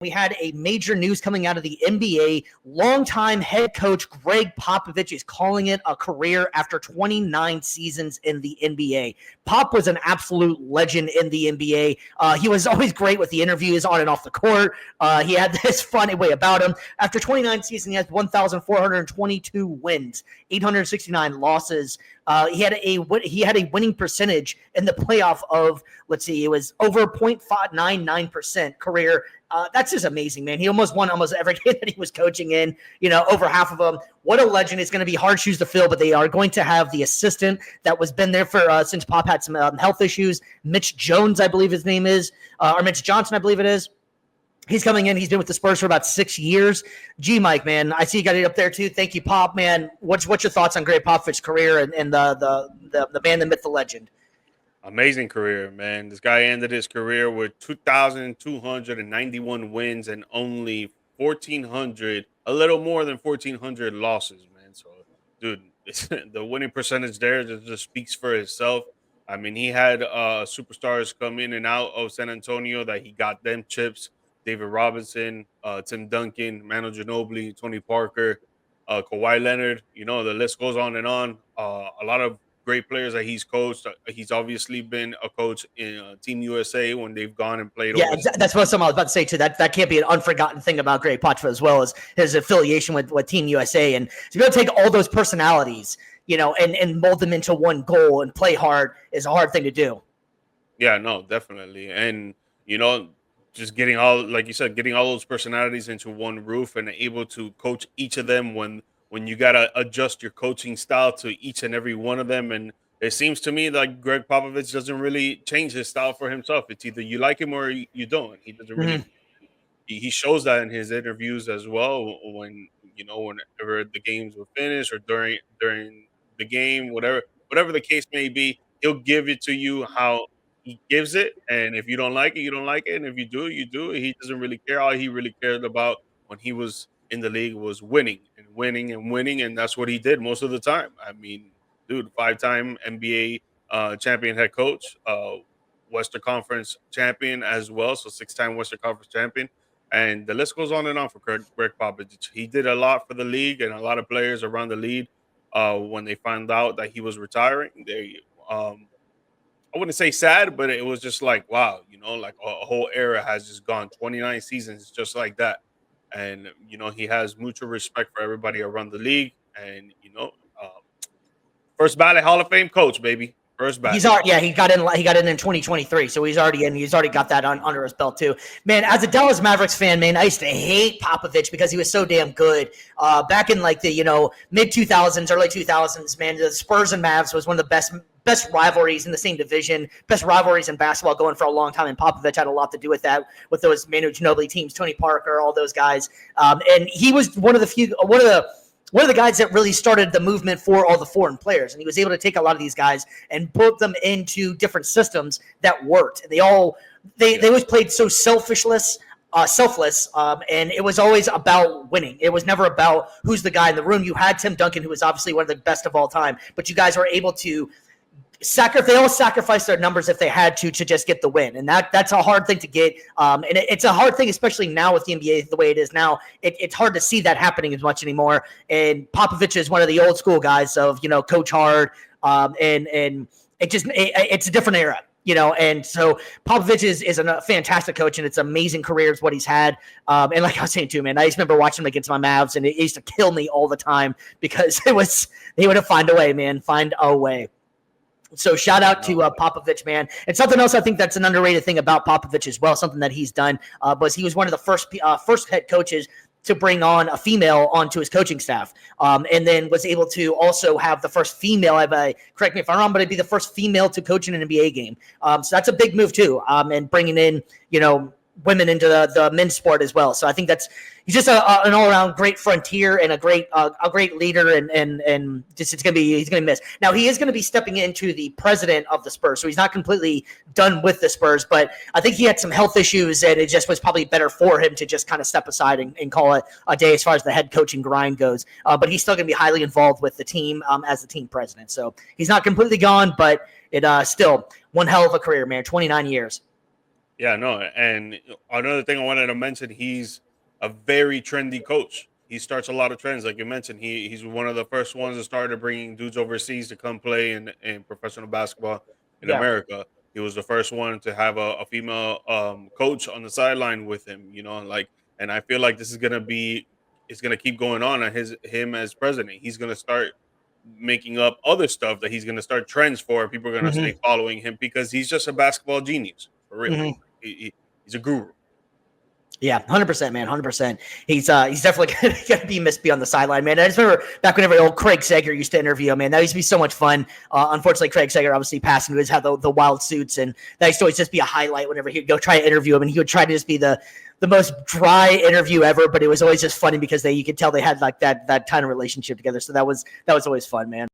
We had a major news coming out of the NBA. Longtime head coach Greg Popovich is calling it a career after 29 seasons in the NBA. Pop was an absolute legend in the NBA. He was always great with the interviews on and off the court. He had this funny way about him. After 29 seasons, he has 1,422 wins, 869 losses. He had a winning percentage in the playoff of, it was over 0.599% career. That's just amazing, man. He almost won almost every game that he was coaching in, over half of them. What a legend. It's going to be hard shoes to fill, but they are going to have the assistant that was been there for since Pop had some health issues. Mitch Jones, I believe his name is, or Mitch Johnson, I believe it is. He's coming in. He's been with the Spurs for about 6 years. Mike, man, I see you got it up there too. Thank you, Pop, man. What's your thoughts on Greg Popovich's career and the man, the myth, the legend? Amazing career, man. This guy ended his career with 2,291 wins and only a little more than 1,400 losses, man. So, dude, the winning percentage there just speaks for itself. I mean, he had superstars come in and out of San Antonio that he got them chips. David Robinson, Tim Duncan, Manu Ginobili, Tony Parker, Kawhi Leonard. The list goes on and on. A lot of great players that he's coached. He's obviously been a coach in Team USA when they've gone and played. Yeah, that's what I was about to say too. That can't be an unforgotten thing about Greg Popovich, as well as his affiliation with Team USA. And to be able to take all those personalities, and mold them into one goal and play hard is a hard thing to do. Yeah, no, definitely. And, just getting all, like you said, getting all those personalities into one roof and able to coach each of them when you got to adjust your coaching style to each and every one of them. And it seems to me like Greg Popovich doesn't really change his style for himself. It's either you like him or you don't. He doesn't really. He shows that in his interviews as well. Whenever the games were finished or during the game, whatever the case may be, he'll give it to you how he gives it. And if you don't like it, you don't like it. And if you do, you do. He doesn't really care. All he really cared about when he was in the league was winning, and that's what he did most of the time. I mean, dude, 5-time NBA champion head coach, Western Conference champion as well, so 6-time Western Conference champion, and the list goes on and on for Greg Popovich. He did a lot for the league and a lot of players around the league. When they found out that he was retiring, they I wouldn't say sad, but it was just like, wow, like a whole era has just gone. 29 seasons just like that. And, he has mutual respect for everybody around the league. And, first ballot Hall of Fame coach, baby. First ballot. He got in in 2023. So he's already in. He's already got that under his belt too. Man, as a Dallas Mavericks fan, man, I used to hate Popovich because he was so damn good. Back in like the, mid 2000s, early 2000s, man, the Spurs and Mavs was one of the best rivalries in the same division, best rivalries in basketball going for a long time, and Popovich had a lot to do with that, with those Manu Ginobili teams, Tony Parker, all those guys. And he was one of the guys that really started the movement for all the foreign players, and he was able to take a lot of these guys and put them into different systems that worked. And they always played so selfless, and it was always about winning. It was never about who's the guy in the room. You had Tim Duncan, who was obviously one of the best of all time, but you guys were able to they all sacrificed their numbers if they had to just get the win. And that's a hard thing to get. And it's a hard thing, especially now with the NBA the way it is now. It's hard to see that happening as much anymore. And Popovich is one of the old school guys of, coach hard. And it's a different era, and so Popovich is a fantastic coach, and it's an amazing career is what he's had. And like I was saying too, man, I just remember watching him against my Mavs, and it used to kill me all the time because they would find a way. So shout out to Popovich, man. And something else I think that's an underrated thing about Popovich as well, something that he's done, was he was one of the first head coaches to bring on a female onto his coaching staff, and then was able to also have the first female, correct me if I'm wrong, but it'd be the first female to coach in an NBA game. So that's a big move too, and bringing in, women into the men's sport as well. So I think he's just an all around great frontier and a great leader, and just he's gonna be missed. Now he is gonna be stepping into the president of the Spurs, so he's not completely done with the Spurs. But I think he had some health issues, and it just was probably better for him to just kind of step aside and call it a day as far as the head coaching grind goes. But he's still gonna be highly involved with the team as the team president. So he's not completely gone, but it still one hell of a career, man. 29 years. Yeah, no. And another thing I wanted to mention, he's a very trendy coach. He starts a lot of trends, like you mentioned. He's one of the first ones that started bringing dudes overseas to come play in professional basketball in Yeah. America. He was the first one to have a female coach on the sideline with him. You know, like, and I feel like this is gonna be, it's gonna keep going on at him as president. He's gonna start making up other stuff that he's gonna start trends for. People are gonna Hmm. stay following him because he's just a basketball genius for real. Hmm. He's a guru. Yeah, 100%, man, 100%. He's definitely gonna be missed beyond the sideline, man. I just remember back whenever old Craig Sager used to interview him, man. That used to be so much fun. Unfortunately, Craig Sager obviously passed, and he always had the wild suits, and that used to always just be a highlight whenever he'd go try to interview him, and he would try to just be the most dry interview ever. But it was always just funny because you could tell they had like that kind of relationship together. So that was always fun, man.